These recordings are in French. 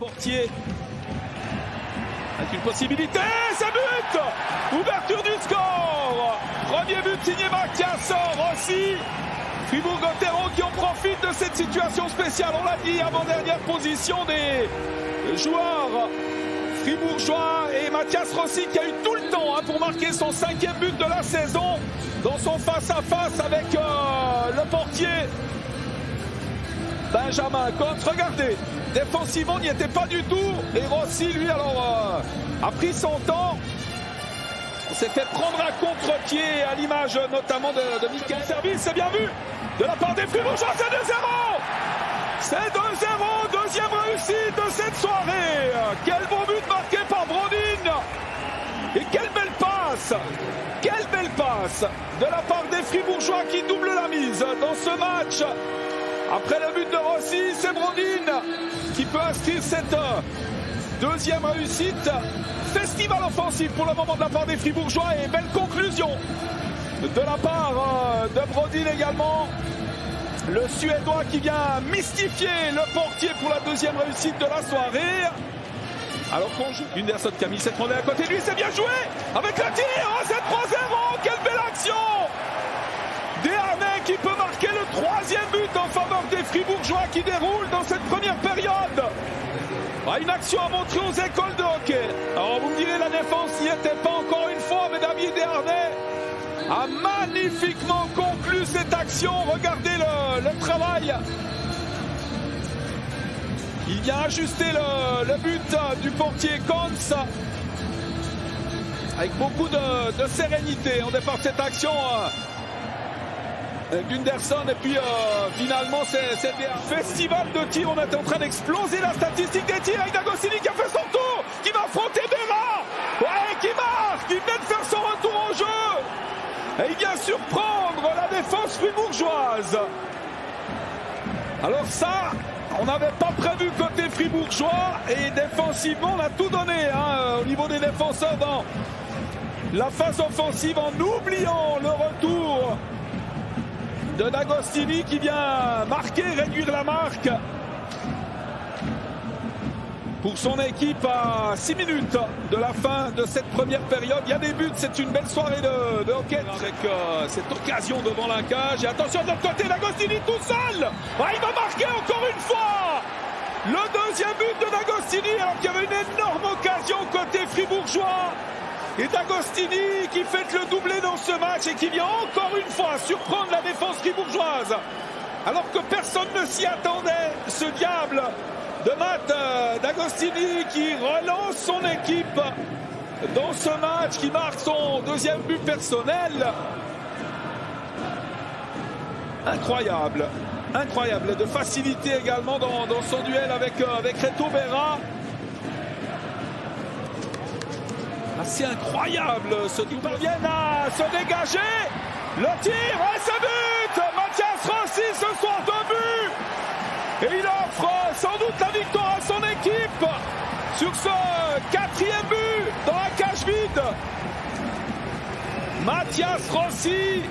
portier. Avec une possibilité, c'est but! Ouverture du score! Premier but signé Mathias Rossi. Fribourg-Gotteron qui en profite de cette situation spéciale. On l'a dit, avant-dernière position des joueurs fribourgeois. Et Mathias Rossi qui a eu tout le temps pour marquer son 5e but de la saison dans son face-à-face avec le portier Benjamin Cox. Regardez, défensivement, il n'y était pas du tout. Et Rossi, lui, alors, a pris son temps. On s'est fait prendre à contre-pied, à l'image notamment de Michael Service. C'est bien vu de la part des Fribourgeois. C'est 2-0. C'est 2-0. Deuxième réussite de cette soirée. Quel beau but marqué par Brodin. Et quelle belle passe. Quelle belle passe de la part des Fribourgeois qui doublent la mise dans ce match. Après le but de Rossi, c'est Brodin qui peut inscrire cette deuxième réussite. Festival offensif pour le moment de la part des Fribourgeois et belle conclusion de la part de Brodin également. Le Suédois qui vient mystifier le portier pour la deuxième réussite de la soirée. Alors qu'on joue, Gunderson qui a mis cette rondelle à côté de lui, c'est bien joué avec le tir. C'est 3-0, quelle belle action. Desharnais qui peut marquer le 3e but en faveur des Fribourgeois qui déroulent dans cette première période. Une action à montrer aux écoles de hockey. Alors vous me direz, la défense n'y était pas encore une fois, mais David Desharnais a magnifiquement conclu cette action. Regardez le travail. Il vient ajuster le but du portier Kons avec beaucoup de sérénité. On départ de cette action. Gunderson et puis finalement c'est un festival de tirs. On est en train d'exploser la statistique des tirs avec D'Agostini qui a fait son tour, qui va affronter Berra, qui marque, qui vient de faire son retour au jeu et il vient surprendre la défense fribourgeoise. Alors ça, on n'avait pas prévu côté fribourgeois et défensivement on a tout donné au niveau des défenseurs dans la phase offensive en oubliant le retour de D'Agostini qui vient marquer, réduire la marque pour son équipe à 6 minutes de la fin de cette première période. Il y a des buts, c'est une belle soirée de hockey avec cette occasion devant la cage. Et attention de l'autre côté, D'Agostini tout seul. Il va marquer encore une fois le deuxième but de D'Agostini alors qu'il y avait une énorme occasion côté fribourgeois. Et D'Agostini qui fait le doublé dans ce match et qui vient encore une fois surprendre la défense fribourgeoise. Alors que personne ne s'y attendait, ce diable de Matt D'Agostini qui relance son équipe dans ce match, qui marque son deuxième but personnel. Incroyable, incroyable, de facilité également dans son duel avec Reto Berra. C'est incroyable ce qui parvient à se dégager. Le tir et ce but. Mathias Rossi ce soir 2 buts. Et il offre sans doute la victoire à son équipe sur ce 4e but dans la cage vide. Mathias Rossi,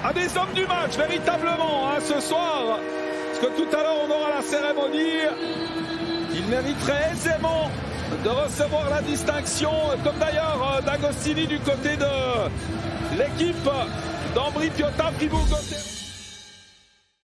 un des hommes du match véritablement ce soir. Parce que tout à l'heure on aura la cérémonie. Il mériterait aisément de recevoir la distinction, comme d'ailleurs D'Agostini du côté de l'équipe d'Ambri Piotta Fribourg-Gotteron.